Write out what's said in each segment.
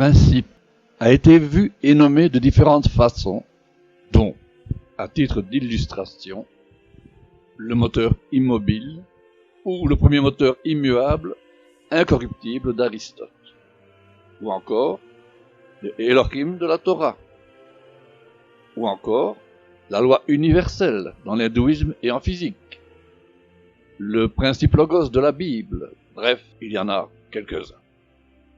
principe a été vu et nommé de différentes façons, dont, à titre d'illustration, le moteur immobile ou le premier moteur immuable, incorruptible d'Aristote, ou encore le Elohim de la Torah, ou encore la loi universelle dans l'hindouisme et en physique, le principe logos de la Bible, bref, il y en a quelques-uns.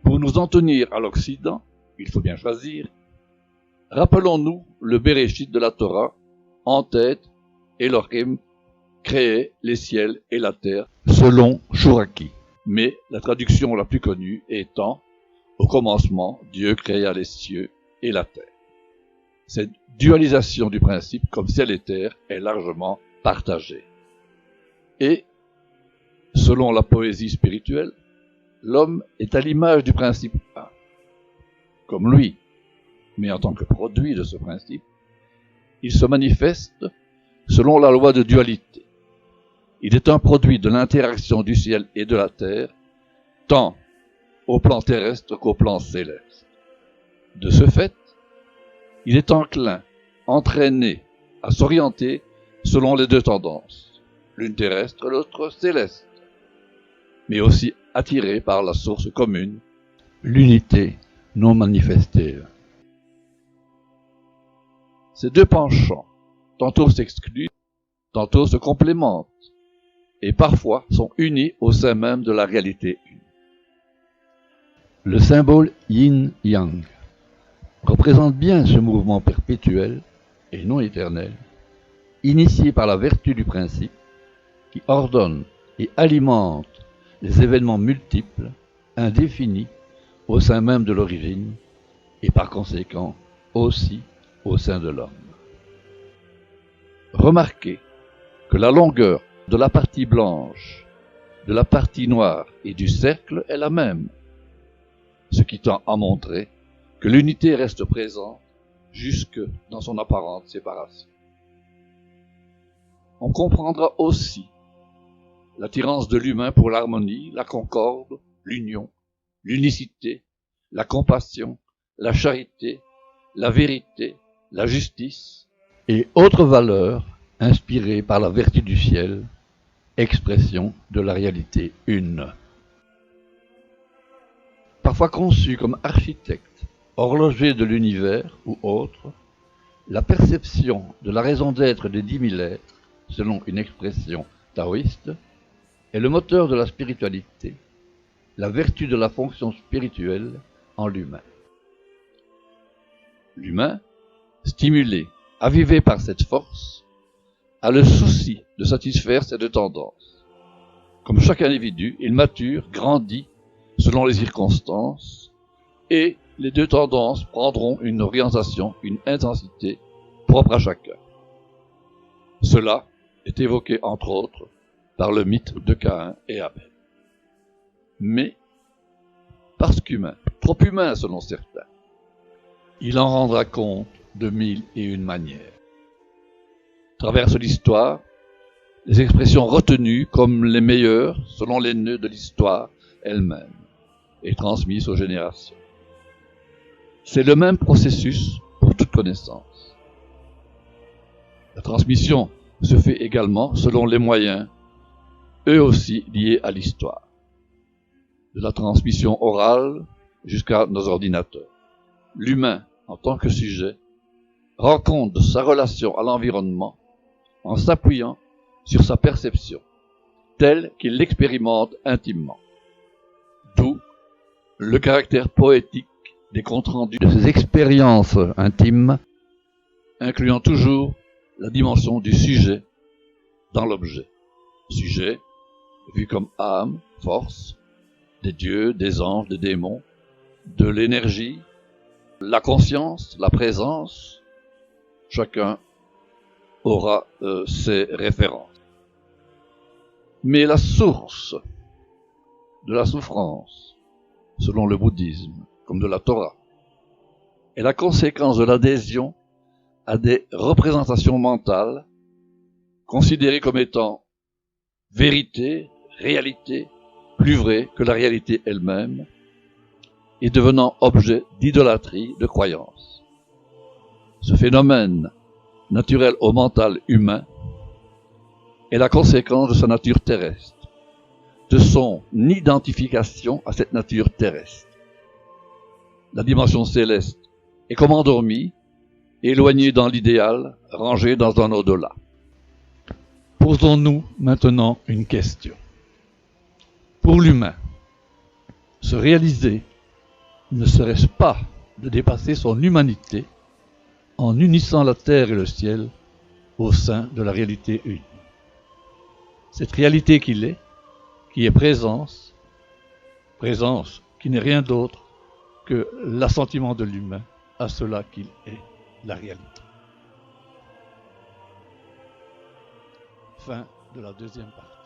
Pour nous en tenir à l'Occident, il faut bien choisir. Rappelons-nous le Bereshit de la Torah, en tête, Elohim créait les ciels et la terre selon Shuraki. Mais la traduction la plus connue étant « Au commencement, Dieu créa les cieux et la terre ». Cette dualisation du principe comme ciel et terre est largement partagée. Et, selon la poésie spirituelle, l'homme est à l'image du principe 1. Comme lui, mais en tant que produit de ce principe, il se manifeste selon la loi de dualité. Il est un produit de l'interaction du ciel et de la terre, tant au plan terrestre qu'au plan céleste. De ce fait, il est enclin, entraîné, à s'orienter selon les deux tendances, l'une terrestre, l'autre céleste, mais aussi attiré par la source commune, l'unité non manifestée. Ces deux penchants, tantôt s'excluent, tantôt se complémentent, et parfois sont unis au sein même de la réalité une. Le symbole yin-yang représente bien ce mouvement perpétuel et non éternel, initié par la vertu du principe, qui ordonne et alimente les événements multiples, indéfinis, au sein même de l'origine, et par conséquent aussi au sein de l'homme. Remarquez que la longueur de la partie blanche, de la partie noire et du cercle est la même, ce qui tend à montrer que l'unité reste présente jusque dans son apparente séparation. On comprendra aussi l'attirance de l'humain pour l'harmonie, la concorde, l'union, l'unicité, la compassion, la charité, la vérité, la justice et autres valeurs inspirées par la vertu du ciel, expression de la réalité une. Parfois conçu comme architecte, horloger de l'univers ou autre, la perception de la raison d'être des 10 000 êtres, selon une expression taoïste, est le moteur de la spiritualité, la vertu de la fonction spirituelle en l'humain. L'humain, stimulé, avivé par cette force, a le souci de satisfaire ces deux tendances. Comme chaque individu, il mature, grandit, selon les circonstances, et les deux tendances prendront une orientation, une intensité propre à chacun. Cela est évoqué entre autres par le mythe de Caïn et Abel. Mais, parce qu'humain, trop humain selon certains, il en rendra compte de 1001 manières. Traverse l'histoire, les expressions retenues comme les meilleures selon les nœuds de l'histoire elle-même et transmises aux générations. C'est le même processus pour toute connaissance. La transmission se fait également selon les moyens, eux aussi liés à l'histoire. De la transmission orale jusqu'à nos ordinateurs. L'humain, en tant que sujet, rend compte de sa relation à l'environnement en s'appuyant sur sa perception, telle qu'il l'expérimente intimement. D'où le caractère poétique des comptes rendus de ces expériences intimes, incluant toujours la dimension du sujet dans l'objet. Sujet, vu comme âme, force, des dieux, des anges, des démons, de l'énergie, la conscience, la présence, chacun aura ses références. Mais la source de la souffrance, selon le bouddhisme, comme de la Torah, est la conséquence de l'adhésion à des représentations mentales considérées comme étant vérité, réalité, plus vraie que la réalité elle-même, et devenant objet d'idolâtrie, de croyance. Ce phénomène naturel au mental humain est la conséquence de sa nature terrestre, de son identification à cette nature terrestre. La dimension céleste est comme endormie, éloignée dans l'idéal, rangée dans un au-delà. Posons-nous maintenant une question. Pour l'humain, se réaliser ne serait-ce pas de dépasser son humanité en unissant la terre et le ciel au sein de la réalité unie? Cette réalité qu'il est, qui est présence, présence qui n'est rien d'autre que l'assentiment de l'humain à cela qu'il est, la réalité. Fin de la deuxième partie.